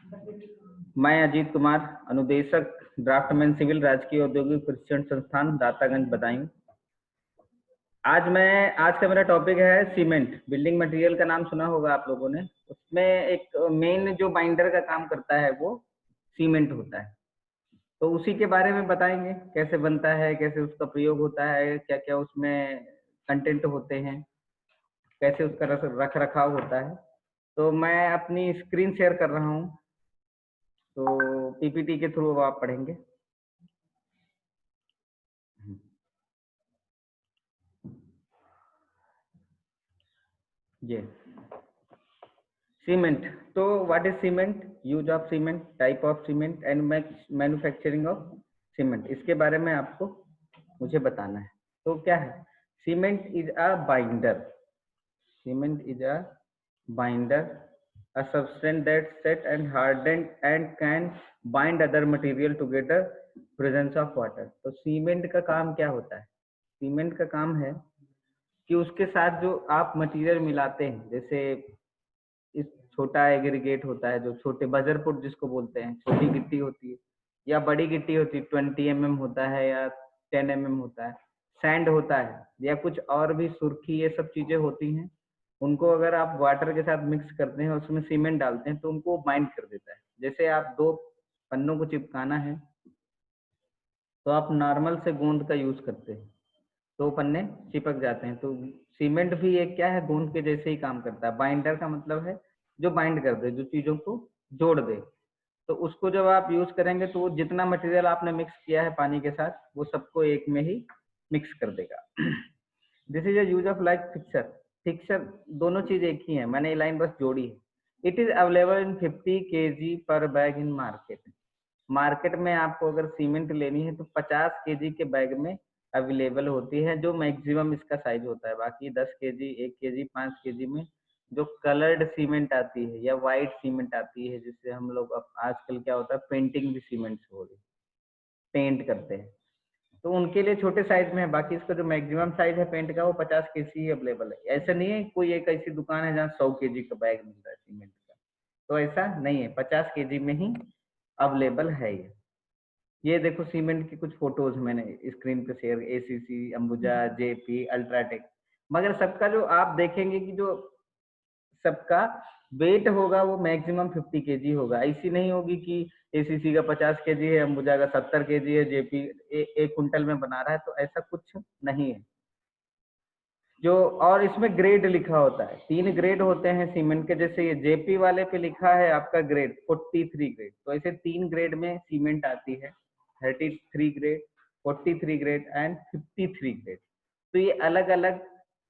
मैं अजीत कुमार, अनुदेशक draughtsman civil, राजकीय औद्योगिक प्रशिक्षण संस्थान दातागंज, बदायूं। आज का मेरा टॉपिक है सीमेंट। बिल्डिंग मटेरियल का नाम सुना होगा आप लोगों ने। उसमें एक मेन जो बाइंडर का काम करता है वो सीमेंट होता है। तो उसी के बारे में बताएंगे, कैसे बनता है, कैसे उसका प्रयोग होता है, क्या क्या उसमें कंटेंट होते हैं, कैसे उसका रख रखाव होता है। तो मैं अपनी स्क्रीन शेयर कर रहा हूँ, तो पीपीटी के थ्रू आप पढ़ेंगे। ये सीमेंट। तो what is cement, use of cement, type of cement and manufacturing of cement, इसके बारे में आपको मुझे बताना है। तो क्या है cement? Is a binder. Cement is a binder, a substance that set and hardened and can bind other material together presence of water। तो सीमेंट का काम क्या होता है? सीमेंट का काम है कि उसके साथ जो आप मटेरियल मिलाते हैं, जैसे इस छोटा एग्रीगेट होता है, जो छोटे बजरपुट जिसको बोलते हैं, छोटी गिट्टी होती है या बड़ी गिट्टी होती है, 20 mm होता है या 10 mm होता है, सैंड होता है या कुछ और भी सुर्खी, ये सब चीजें होती हैं। उनको अगर आप वाटर के साथ मिक्स करते हैं, उसमें सीमेंट डालते हैं, तो उनको बाइंड कर देता है। जैसे आप दो पन्नों को चिपकाना है तो आप नॉर्मल से गोंद का यूज करते हैं, तो पन्ने चिपक जाते हैं। तो सीमेंट भी एक क्या है, गोंद के जैसे ही काम करता है। बाइंडर का मतलब है जो बाइंड कर दे, जो चीजों को जोड़ दे। तो उसको जब आप यूज करेंगे तो जितना मटेरियल आपने मिक्स किया है पानी के साथ, वो सबको एक में ही मिक्स कर देगा। This is a use of like fixer. Fixer दोनों चीज एक ही है, मैंने ये लाइन बस जोड़ी है। It is available in 50 kg पर बैग इन मार्केट। मार्केट में आपको अगर सीमेंट लेनी है तो 50 kg के बैग में अवेलेबल होती है, जो मैक्सिमम इसका साइज होता है। बाकी 10 kg, 1 kg, 5 kg में जो कलर्ड सीमेंट आती है या वाइट सीमेंट आती है, जिससे हम लोग अब आजकल क्या होता है, पेंटिंग भी सीमेंट से हो रही है, पेंट करते हैं, तो उनके लिए छोटे साइज में है। बाकी इसका जो मैक्सिमम साइज है पेंट का, वो 50 kg ही अवेलेबल है। ऐसा नहीं है कोई एक ऐसी दुकान है जहाँ 100 kg का बैग मिल रहा है सीमेंट का, तो ऐसा नहीं है, 50 kg में ही अवेलेबल है ये देखो सीमेंट की कुछ फोटोज मैंने स्क्रीन पे share, ACC, Ambuja, JP, UltraTech. मगर सबका जो आप देखेंगे कि जो सबका वेट होगा वो मैक्सिमम 50 kg होगा। ऐसी नहीं होगी कि एसीसी का 50 kg है, अंबुजा का 70 kg है, जेपी एक कुंटल में बना रहा है, तो ऐसा कुछ नहीं है। जो और इसमें ग्रेड लिखा होता है, 3 ग्रेड होते हैं सीमेंट के। जैसे ये जेपी वाले पे लिखा है आपका ग्रेड 43 ग्रेड, तो ऐसे 3 ग्रेड में सीमेंट आती है, 33 ग्रेड, 43 ग्रेड एंड 53 ग्रेड। तो ये अलग अलग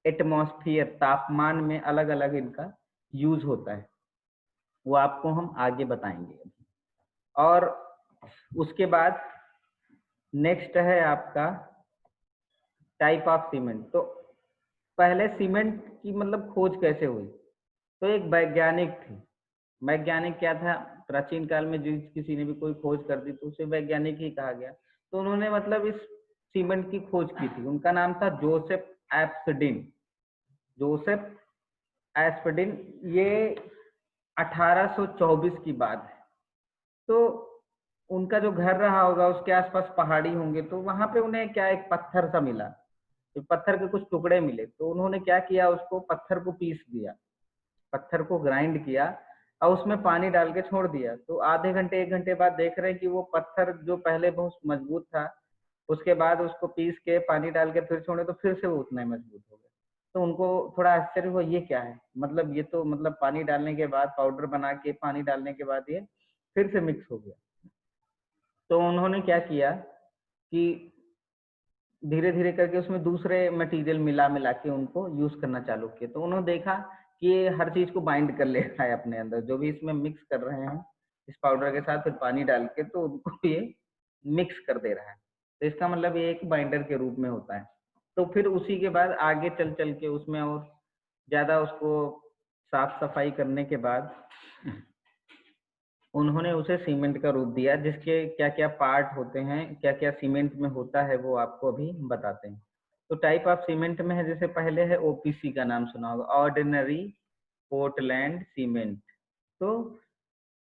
एटमॉस्फेयर, तापमान में अलग अलग इनका यूज होता है, वो आपको हम आगे बताएंगे। और उसके बाद नेक्स्ट है आपका टाइप ऑफ सीमेंट। तो पहले सीमेंट की मतलब खोज कैसे हुई? तो एक वैज्ञानिक थे। वैज्ञानिक क्या था, प्राचीन काल में जिस किसी ने भी कोई खोज कर दी तो उसे वैज्ञानिक ही कहा गया। तो उन्होंने मतलब इस सीमेंट की खोज की थी। उनका नाम था जोसेफ एस्पडिन। Joseph Aspdin. ये 1824 की बात है। तो उनका जो घर रहा होगा उसके आसपास पहाड़ी होंगे, तो वहां पे उन्हें क्या एक पत्थर सा मिला, तो पत्थर के कुछ टुकड़े मिले। तो उन्होंने क्या किया, उसको पत्थर को पीस दिया, पत्थर को ग्राइंड किया और उसमें पानी डाल के छोड़ दिया। तो आधे घंटे 1 घंटे बाद देख रहे हैं कि वो पत्थर जो पहले बहुत मजबूत था, उसके बाद उसको पीस के पानी डाल के फिर छोड़े तो फिर से वो उतना ही मजबूत हो गया। तो उनको थोड़ा आश्चर्य हुआ, ये क्या है, मतलब ये तो मतलब पानी डालने के बाद, पाउडर बना के पानी डालने के बाद ये फिर से मिक्स हो गया। तो उन्होंने क्या किया कि धीरे धीरे करके उसमें दूसरे मटेरियल मिला मिला के उनको यूज करना चालू किया। तो उन्होंने देखा कि ये हर चीज को बाइंड कर ले रहा है अपने अंदर, जो भी इसमें मिक्स कर रहे हैं इस पाउडर के साथ फिर पानी डाल के, तो उनको ये मिक्स कर दे रहा है। तो इसका मतलब ये एक बाइंडर के रूप में होता है। तो फिर उसी के बाद आगे चल चल के उसमें और ज्यादा उसको साफ सफाई करने के बाद उन्होंने उसे सीमेंट का रूप दिया, जिसके क्या क्या पार्ट होते हैं, क्या क्या सीमेंट में होता है, वो आपको अभी बताते हैं। तो टाइप ऑफ सीमेंट में है, जैसे पहले है ओपीसी का नाम सुना होगा, ऑर्डिनरी पोर्टलैंड सीमेंट। तो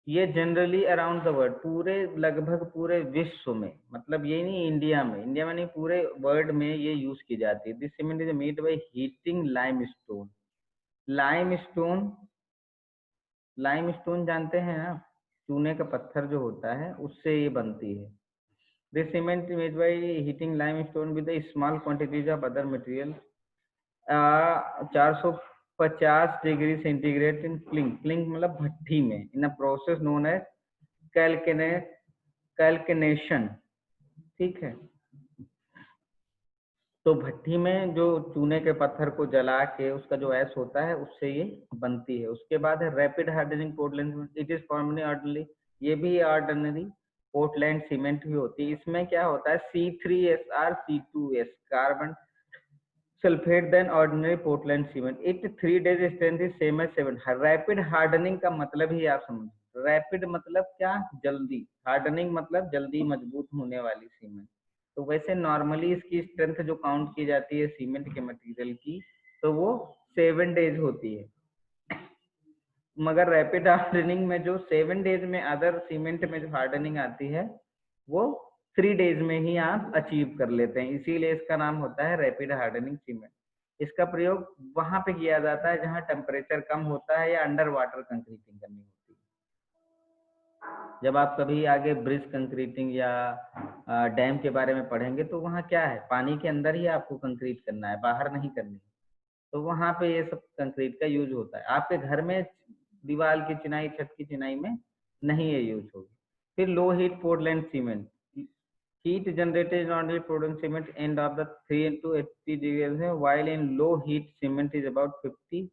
ये जनरली अराउंड द वर्ल्ड, पूरे लगभग पूरे विश्व में, मतलब ये नहीं इंडिया में, इंडिया में नहीं पूरे वर्ल्ड में ये यूज की जाती है। This cement is made by heating limestone. Limestone, limestone जानते हैं आप, चूने का पत्थर जो होता है उससे ये बनती है। This cement made by heating limestone with small quantities of other material 450 degree centigrade in cling, cling मतलब भट्टी में, इन अ प्रोसेस नोन एज कैल्किनेशन। ठीक है, तो भट्टी में जो चूने के पत्थर को जला के उसका जो ऐश होता है उससे ये बनती है। उसके बाद है rapid hardening Portland, it is formally ordinary, ये भी ऑर्डिनरी पोर्टलैंड सीमेंट भी होती है। इसमें क्या होता है C3SR C2S carbon sulphate then ordinary Portland cement, it 3 days strength is same as 7। Rapid hardening का मतलब ही आप समझ, रैपिड मतलब क्या, जल्दी, हार्डनिंग मतलब जल्दी मजबूत होने वाली सीमेंट। तो वैसे नॉर्मली इसकी स्ट्रेंथ जो काउंट की जाती है सीमेंट के मटेरियल की, तो वो 7 days होती है। मगर रैपिड हार्डनिंग में जो 7 days में अदर सीमेंट में जो हार्डनिंग आती है वो 3 days में ही आप अचीव कर लेते हैं, इसीलिए इसका नाम होता है रैपिड हार्डनिंग सीमेंट। इसका प्रयोग वहां पे किया जाता है जहां टेम्परेचर कम होता है या अंडर वाटर कंक्रीटिंग करनी होती है। जब आप कभी आगे ब्रिज कंक्रीटिंग या डैम के बारे में पढ़ेंगे तो वहाँ क्या है, पानी के अंदर ही आपको कंक्रीट करना है, बाहर नहीं करनी, तो वहां पे ये सब कंक्रीट का यूज होता है। आपके घर में दीवार की चिनाई, छत की चिनाई में नहीं ये यूज होगी। फिर low heat Portland cement, heat generated in ordinary Portland cement end of the 3 into 80 degrees है, while in low heat cement is about 50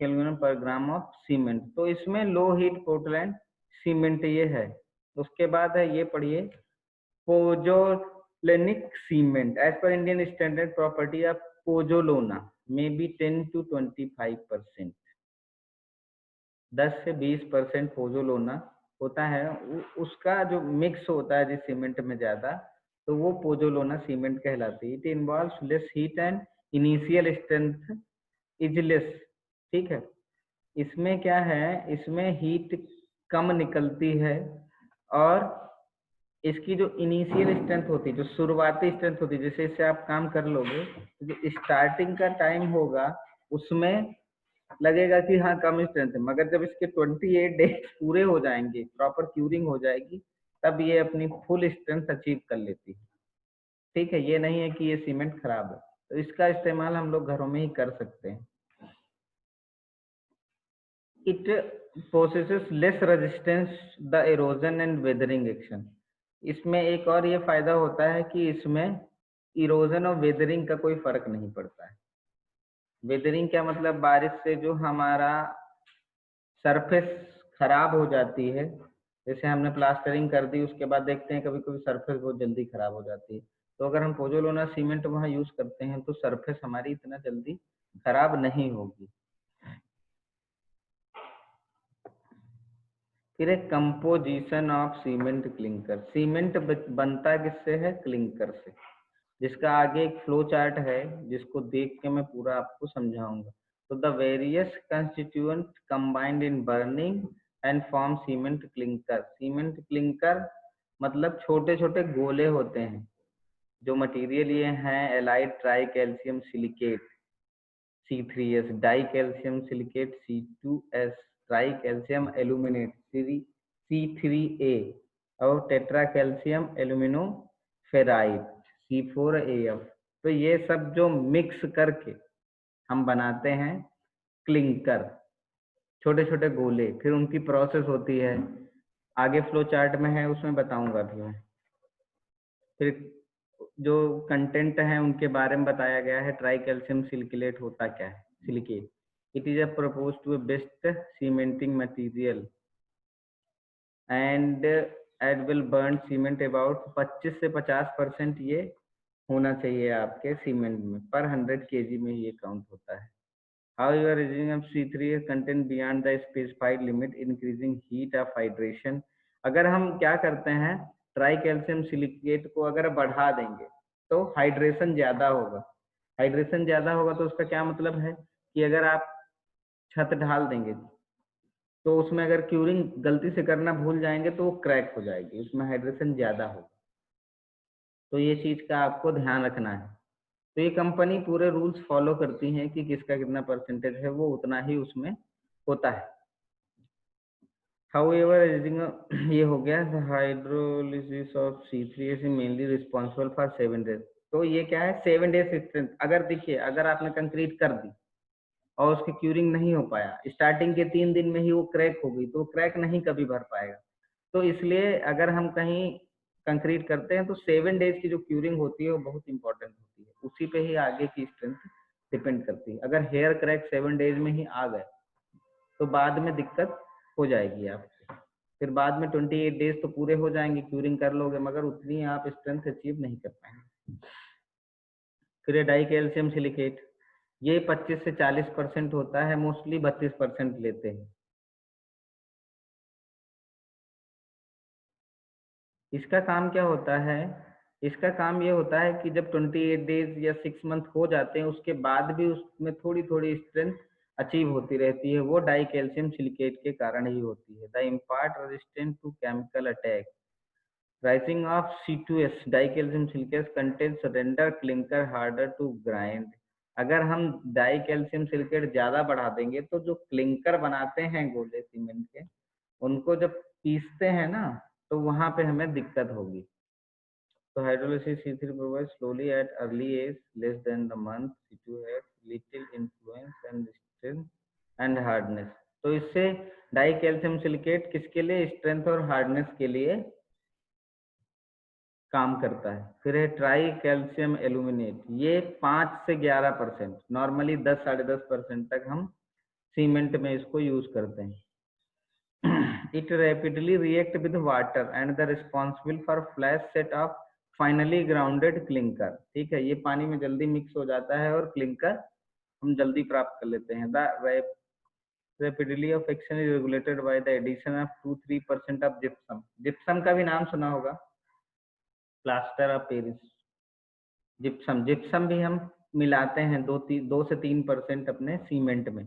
Kelvin per gram of cement। तो इसमें लो हीट पोर्टलैंड सीमेंट ये है। उसके बाद है ये पढ़िए, pozzolanic cement as per Indian standard property of pozzolana may be 10 to 25%, 10 से 20% पोजोलोना होता है, उसका जो मिक्स होता है जिस सीमेंट में ज्यादा, तो वो पोजोलोना सीमेंट कहलाती है। It involves less heat and initial strength is less. ठीक है, इसमें क्या है, इसमें हीट कम निकलती है और इसकी जो इनिशियल स्ट्रेंथ होती है, जो शुरुआती स्ट्रेंथ होती है, जैसे इससे आप काम कर लोगे तो जो स्टार्टिंग का टाइम होगा उसमें लगेगा कि हाँ कम स्ट्रेंथ है, मगर जब इसके 28 डेज पूरे हो जाएंगे, प्रॉपर क्यूरिंग हो जाएगी, तब ये अपनी फुल स्ट्रेंथ अचीव कर लेती है। ठीक है, ये नहीं है कि ये सीमेंट खराब है, तो इसका इस्तेमाल हम लोग घरों में ही कर सकते हैं। It possesses less resistance the erosion and weathering action. इसमें एक और ये फायदा होता है कि इसमें इरोजन और वेदरिंग का कोई फर्क नहीं पड़ता है। वेदरिंग क्या मतलब, बारिश से जो हमारा सरफेस खराब हो जाती है, जैसे हमने प्लास्टरिंग कर दी उसके बाद देखते हैं कभी कभी सरफेस बहुत जल्दी खराब हो जाती है, तो अगर हम पोजोलोना सीमेंट वहाँ यूज करते हैं तो सरफेस हमारी इतना जल्दी खराब नहीं होगी। फिर एक composition of cement clinker, cement बनता किससे है, क्लिंकर से, जिसका आगे एक फ्लो चार्ट है जिसको देख के मैं पूरा आपको समझाऊंगा। तो the various constituent combined in burning and form cement clinker. Cement clinker मतलब छोटे छोटे गोले होते हैं। जो मटेरियल ये हैं, allied try calcium silicate C3S, die calcium silicate C2S, try calcium aluminate C3A और tetra calcium alumino ferrite C4AF। तो ये सब जो मिक्स करके हम बनाते हैं क्लिंकर, छोटे छोटे गोले, फिर उनकी प्रोसेस होती है, आगे फ्लो चार्ट में है उसमें बताऊंगा भी मैं। फिर जो कंटेंट है उनके बारे में बताया गया है। ट्राई कैल्शियम सिलिकेट होता क्या है, silicate, it is a propose to a best cementing material and at will burn cement about 25 से 50% ये होना चाहिए आपके सीमेंट में, पर 100 kg में ये काउंट होता है। However, reducing of C3 content beyond the specified limit, increasing heat of hydration। अगर हम क्या करते हैं, ट्राई कैल्शियम सिलिकेट को अगर बढ़ा देंगे तो हाइड्रेशन ज्यादा होगा। हाइड्रेशन ज्यादा होगा तो उसका क्या मतलब है कि अगर आप छत ढाल देंगे तो उसमें अगर क्यूरिंग गलती से करना भूल जाएंगे तो वो क्रैक हो जाएगी, उसमें हाइड्रेशन ज्यादा होगा। तो ये चीज का आपको ध्यान रखना है। तो ये कंपनी पूरे रूल्स फॉलो करती है कि किसका कितना परसेंटेज है, वो उतना ही उसमें होता है। However, ये हो गया the hydrolysis of C3 is mainly responsible for 7 days। तो ये क्या है 7 डेज स्ट्रेंथ। अगर देखिए अगर आपने कंक्रीट कर दी और उसकी क्यूरिंग नहीं हो पाया, स्टार्टिंग के 3 दिन में ही वो क्रैक हो गई, तो क्रैक नहीं कभी भर पाएगा। तो इसलिए अगर हम कहीं कंक्रीट करते हैं तो 7 डेज की जो क्यूरिंग होती है वो बहुत इंपॉर्टेंट होती है, उसी पे ही आगे की स्ट्रेंथ डिपेंड करती है। अगर हेयर क्रैक 7 डेज में ही आ गए तो बाद में दिक्कत हो जाएगी आपको। फिर बाद में 28 डेज तो पूरे हो जाएंगे, क्यूरिंग कर लोगे, मगर उतनी आप स्ट्रेंथ अचीव नहीं कर पाएंगे। फिर डाई कैल्शियम सिलिकेट, ये 25 से 40% होता है, मोस्टली 32% लेते हैं। इसका काम क्या होता है, इसका काम ये होता है कि जब 28 डेज या 6 मंथ हो जाते हैं उसके बाद भी उसमें थोड़ी थोड़ी स्ट्रेंथ अचीव होती रहती है, वो डाई कैल्शियम सिलिकेट के कारण ही होती है। The impart resistant to chemical attack, rising of C2S di calcium silicate contents render clinker harder to grind. अगर हम डाई कैल्शियम सिलिकेट ज्यादा बढ़ा देंगे तो जो क्लिंकर बनाते हैं गोले सीमेंट के, उनको जब पीसते हैं ना तो वहां पे हमें दिक्कत होगी। तो hydrolysis C3 provides slowly at early age, less than the month, C2 has little influence and strength and hardness। तो इससे डाई कैल्शियम सिलिकेट किसके लिए, स्ट्रेंथ और हार्डनेस के लिए काम करता है। फिर है ट्राई कैल्शियम एल्यूमिनेट, ये 5 से 11%, नॉर्मली 10 साढ़े 10% तक हम सीमेंट में इसको यूज करते हैं। It rapidly react with water and the responsible for flash set of finally grounded clinker। ठीक है, ये पानी में जल्दी मिक्स हो जाता है और क्लिंकर हम जल्दी प्राप्त कर लेते हैं। The rapidity of action is regulated by the addition of 2-3% of gypsum। Gypsum का भी नाम सुना होगा, plaster of Paris. Gypsum, gypsum भी हम मिलाते हैं 2 से 3% अपने सीमेंट में।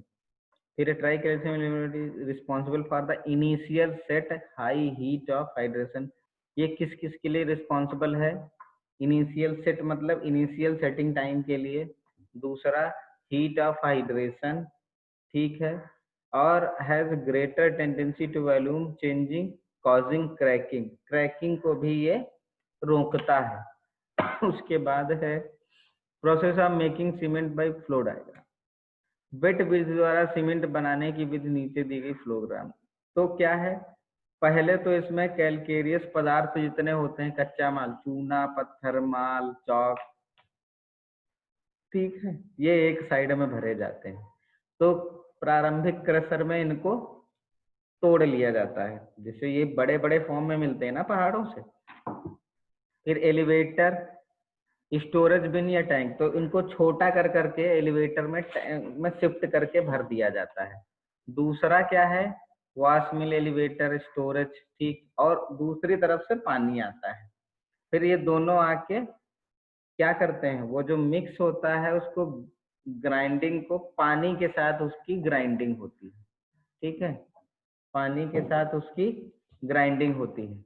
फिर tri calcium aluminate responsible for the initial set high heat of hydration. ये किस किस के लिए रिस्पॉन्सिबल है, इनिशियल सेट मतलब इनिशियल सेटिंग टाइम के लिए, दूसरा हीट ऑफ हाइड्रेशन, ठीक है, और has greater tendency to volume changing causing cracking, cracking को भी ये रोकता है। उसके बाद है process of making cement by flow diagram, wet विधि द्वारा सीमेंट बनाने की विधि नीचे दी गई फ्लोग्राम। तो क्या है, पहले तो इसमें कैलकेरियस पदार्थ जितने होते हैं, कच्चा माल, चूना, पत्थर माल, चौक, ठीक है, ये एक साइड में भरे जाते हैं। तो प्रारंभिक क्रशर में इनको तोड़ लिया जाता है, जिससे ये बड़े बड़े फॉर्म में मिलते हैं ना पहाड़ों से। फिर एलिवेटर, स्टोरेज बिन या टैंक, तो इनको छोटा कर करके एलिवेटर में शिफ्ट करके भर दिया जाता है। दूसरा क्या है, वॉश मिल, एलिवेटर, स्टोरेज, ठीक, और दूसरी तरफ से पानी आता है। फिर ये दोनों आके क्या करते हैं, वो जो मिक्स होता है उसको ग्राइंडिंग को, पानी के साथ उसकी ग्राइंडिंग होती है, ठीक है, पानी के साथ उसकी ग्राइंडिंग होती है।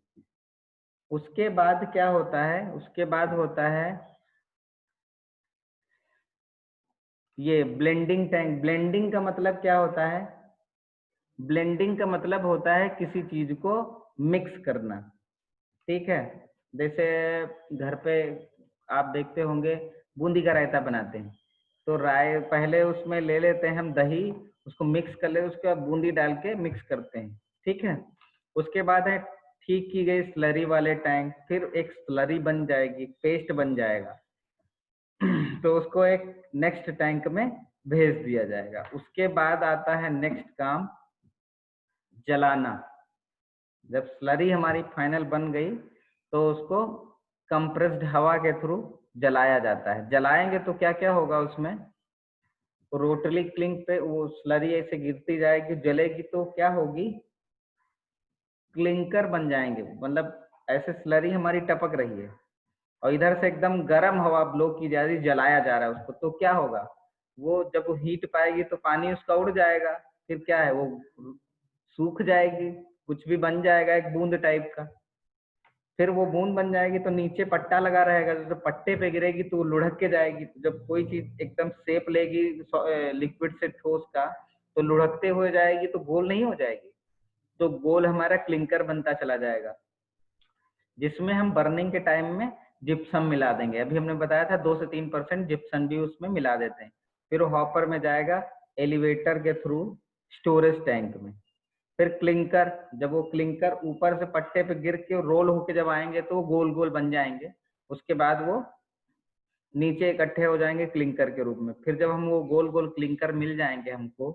उसके बाद क्या होता है, उसके बाद होता है ये ब्लेंडिंग टैंक। ब्लेंडिंग का मतलब क्या होता है, ब्लेंडिंग का मतलब होता है किसी चीज को मिक्स करना, ठीक है। जैसे घर पे आप देखते होंगे बूंदी का रायता बनाते हैं, तो राय पहले उसमें ले लेते हैं हम दही, उसको मिक्स कर लेते, उसके बाद बूंदी डाल के मिक्स करते हैं, ठीक है। उसके बाद है ठीक की गई स्लरी वाले टैंक, फिर एक स्लरी बन जाएगी, पेस्ट बन जाएगा, तो उसको एक नेक्स्ट टैंक में भेज दिया जाएगा। उसके बाद आता है नेक्स्ट काम, जलाना। जब स्लरी हमारी फाइनल बन गई तो उसको कंप्रेस्ड हवा के थ्रू जलाया जाता है। जलाएंगे तो क्या क्या होगा उसमें, रोटरी क्लिंक पे वो स्लरी ऐसे गिरती जाएगी, जलेगी तो क्या होगी, क्लिंकर बन जाएंगे, मतलब ऐसे स्लरी हमारी टपक रही है और इधर से एकदम गर्म हवा ब्लो की जा रही, जलाया जा रहा है उसको, तो क्या होगा, वो जब वो हीट पाएगी तो पानी उसका उड़ जाएगा, फिर क्या है वो सूख जाएगी, कुछ भी बन जाएगा एक बूंद टाइप का। फिर वो बूंद बन जाएगी तो नीचे पट्टा लगा रहेगा, तो पट्टे पे गिरेगी तो लुढ़क के जाएगी। तो जब कोई चीज एकदम शेप लेगी लिक्विड से ठोस का, तो लुढ़कते हुए जाएगी तो गोल नहीं हो जाएगी। तो गोल हमारा क्लिंकर बनता चला जाएगा, जिसमें हम बर्निंग के टाइम में जिप्सम मिला देंगे। अभी हमने बताया था 2 से 3% जिप्सम भी उसमें मिला देते हैं। फिर वो हॉपर में जाएगा एलिवेटर के थ्रू स्टोरेज टैंक में। फिर क्लिंकर, जब वो क्लिंकर ऊपर से पट्टे पे गिर के रोल होके जब आएंगे तो वो गोल गोल बन जाएंगे। उसके बाद वो नीचे इकट्ठे हो जाएंगे क्लिंकर के रूप में। फिर जब हम वो गोल गोल क्लिंकर मिल जाएंगे हमको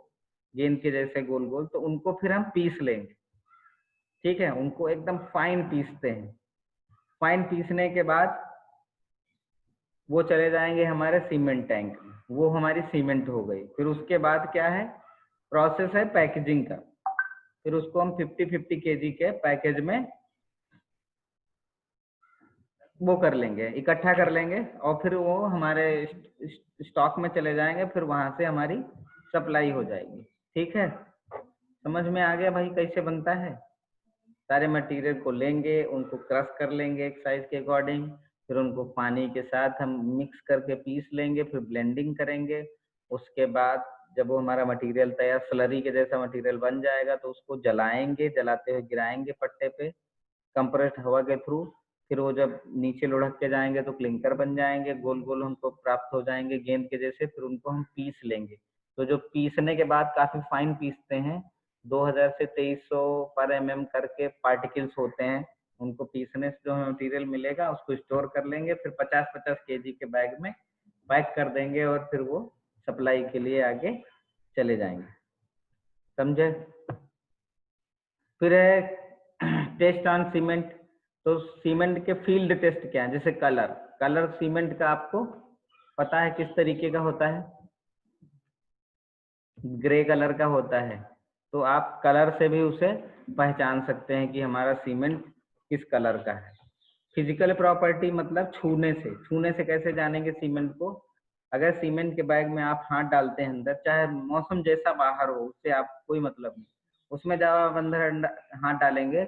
गेंद के जैसे गोल गोल, तो उनको फिर हम पीस लेंगे। ठीक है, उनको एकदम फाइन पीसते हैं। फाइन पीसने के बाद वो चले जाएंगे हमारे सीमेंट टैंक में, वो हमारी सीमेंट हो गई। फिर उसके बाद क्या है, प्रोसेस है पैकेजिंग का। फिर उसको हम 50-50 केजी के पैकेज में वो कर लेंगे, इकट्ठा कर लेंगे, और फिर वो हमारे स्टॉक में चले जाएंगे। फिर वहां से हमारी सप्लाई हो जाएगी। ठीक है, समझ में आ गया भाई कैसे बनता है? सारे मटेरियल को लेंगे, उनको क्रश कर लेंगे एक साइज के अकॉर्डिंग, फिर उनको पानी के साथ हम मिक्स करके पीस लेंगे, फिर ब्लेंडिंग करेंगे। उसके बाद जब वो हमारा मटेरियल तैयार स्लरी के जैसा मटेरियल बन जाएगा तो उसको जलाएंगे, जलाते हुए गिराएंगे पट्टे पे कंप्रेस्ड हवा के थ्रू। फिर वो जब नीचे लुढ़क के जाएंगे तो क्लिंकर बन जाएंगे, गोल गोल हमको प्राप्त हो जाएंगे गेंद के जैसे। फिर उनको हम पीस लेंगे। तो जो पीसने के बाद काफी फाइन पीसते हैं, 2000 से 2300 पर mm करके पार्टिकल्स होते हैं। उनको पीसने से जो हमें मटेरियल मिलेगा उसको स्टोर कर लेंगे, फिर 50-50 केजी के बैग में पैक कर देंगे, और फिर वो सप्लाई के लिए आगे चले जाएंगे। समझे? फिर है टेस्ट ऑन सीमेंट। तो सीमेंट के फील्ड टेस्ट क्या है? जैसे कलर, कलर सीमेंट का आपको पता है किस तरीके का होता है? ग्रे कलर का होता है। तो आप कलर से भी उसे पहचान सकते हैं कि हमारा सीमेंट किस कलर का है। फिजिकल प्रॉपर्टी मतलब छूने से। छूने से कैसे जानेंगे सीमेंट को? अगर सीमेंट के बैग में आप हाथ डालते हैं अंदर, चाहे मौसम जैसा बाहर हो, उससे आप कोई मतलब नहीं, उसमें जब आप अंदर हाथ डालेंगे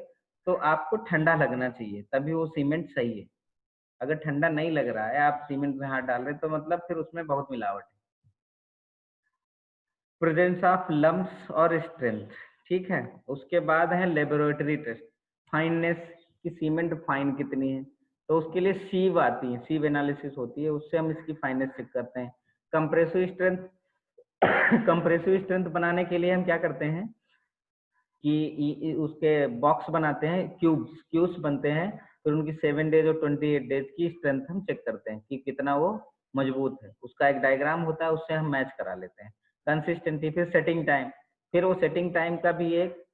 तो आपको ठंडा लगना चाहिए, तभी वो सीमेंट सही है। अगर ठंडा नहीं लग रहा है, आप सीमेंट में हाथ डाल रहे हैं, तो मतलब फिर उसमें बहुत मिलावट है। प्रेजेंस ऑफ लम्प्स और स्ट्रेंथ। ठीक है, उसके बाद है लेबोरेटरी टेस्ट, फाइननेस की सीमेंट फाइन कितनी है। तो उसके लिए सीव आती है, सीव एनालिसिस होती है, उससे हम इसकी फाइननेस चेक करते हैं। कंप्रेसिव स्ट्रेंथ कंप्रेसिव स्ट्रेंथ बनाने के लिए हम क्या करते हैं कि उसके बॉक्स बनाते हैं, क्यूब्स क्यूब्स बनते हैं। फिर उनकी 7 डेज और 28 डेज की स्ट्रेंथ हम चेक करते हैं कि कितना वो मजबूत है। उसका एक डायग्राम होता है, उससे हम मैच करा लेते हैं। कंसिस्टेंसी, फिर सेटिंग टाइम। फिर वो सेटिंग टाइम का भी एक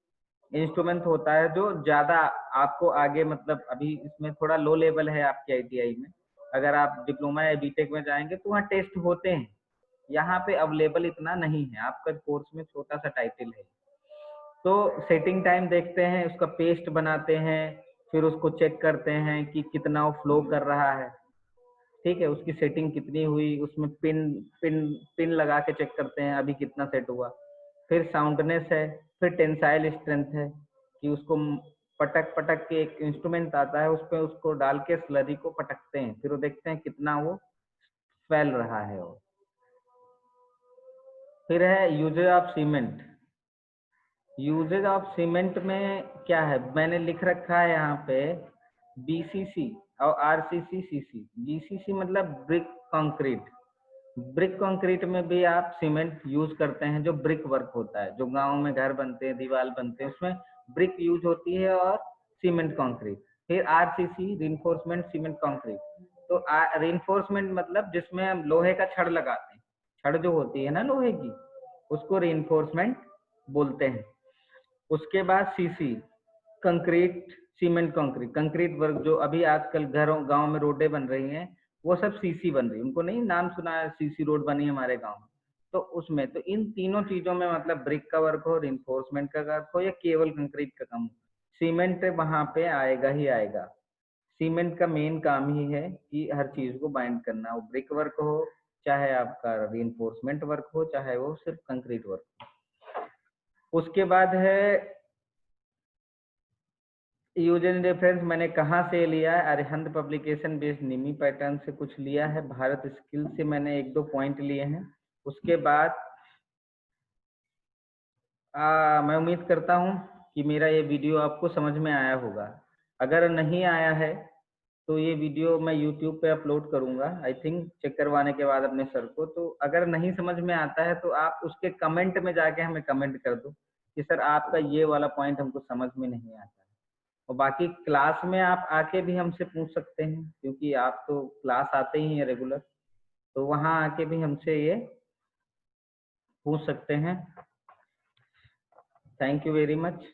इंस्ट्रूमेंट होता है जो ज्यादा आपको आगे, मतलब अभी इसमें थोड़ा लो लेवल है आपके आईटीआई में। अगर आप डिप्लोमा या बीटेक में जाएंगे तो वहाँ टेस्ट होते हैं, यहाँ पे अवेलेबल इतना नहीं है, आपका कोर्स में छोटा सा टाइटल है। तो सेटिंग टाइम देखते हैं, उसका पेस्ट बनाते हैं, फिर उसको चेक करते हैं कि कितना वो फ्लो कर रहा है। ठीक है, उसकी सेटिंग कितनी हुई, उसमें पिन पिन पिन लगा के चेक करते हैं अभी कितना सेट हुआ। फिर साउंडनेस है। फिर टेंसाइल स्ट्रेंथ है कि उसको पटक पटक के, एक इंस्ट्रूमेंट आता है उस पर उसको डाल के स्लरी को पटकते हैं, फिर वो देखते हैं कितना वो फैल रहा है वो। फिर है uses of cement. Uses of cement में क्या है, मैंने लिख रखा है यहाँ पे बीसीसी और आरसीसी सीसी। बीसीसी मतलब ब्रिक कंक्रीट। ब्रिक कंक्रीट में भी आप सीमेंट यूज करते हैं, जो ब्रिक वर्क होता है, जो गांव में घर बनते हैं, दीवार बनते हैं, उसमें ब्रिक यूज होती है, और सीमेंट कंक्रीट। फिर आरसीसी, रिइंफोर्समेंट सीमेंट कंक्रीट। तो रिइंफोर्समेंट मतलब जिसमें हम लोहे का छड़ लगाते हैं, छड़ जो होती है ना लोहे की, उसको रिइंफोर्समेंट बोलते हैं। उसके बाद CC, concrete cement concrete. Concrete work जो अभी आजकल घरों गांव में रोडें बन रही हैं, वो सब सीसी बन रही है। उनको नहीं नाम सुना है, सीसी रोड बनी हमारे गांव में। तो उसमें तो इन तीनों चीजों में, मतलब ब्रिक का वर्क हो, रिइंफोर्समेंट का वर्क हो, या केवल कंक्रीट का काम हो, सीमेंट वहां पे आएगा ही आएगा। सीमेंट का मेन काम ही है कि हर चीज को बाइंड करना, वो ब्रिक वर्क हो, चाहे आपका रिइंफोर्समेंट वर्क हो, चाहे वो सिर्फ कंक्रीट वर्क हो। उसके बाद है यूज एंड रेफरेंस मैंने कहाँ से लिया है, अरिहंत पब्लिकेशन बेस्ड निमी पैटर्न से कुछ लिया है, भारत स्किल से मैंने 1-2 पॉइंट लिए हैं। उसके बाद मैं उम्मीद करता हूँ कि मेरा ये वीडियो आपको समझ में आया होगा। अगर नहीं आया है तो ये वीडियो मैं यूट्यूब पे अपलोड करूंगा, आई थिंक चेक करवाने के बाद अपने सर को। तो अगर नहीं समझ में आता है तो आप उसके कमेंट में जाके हमें कमेंट कर दो कि सर आपका ये वाला पॉइंट हमको समझ में नहीं आता है। और बाकी क्लास में आप आके भी हमसे पूछ सकते हैं, क्योंकि आप तो क्लास आते ही हैं रेगुलर, तो वहाँ आके भी हमसे ये पूछ सकते हैं। Thank you very much.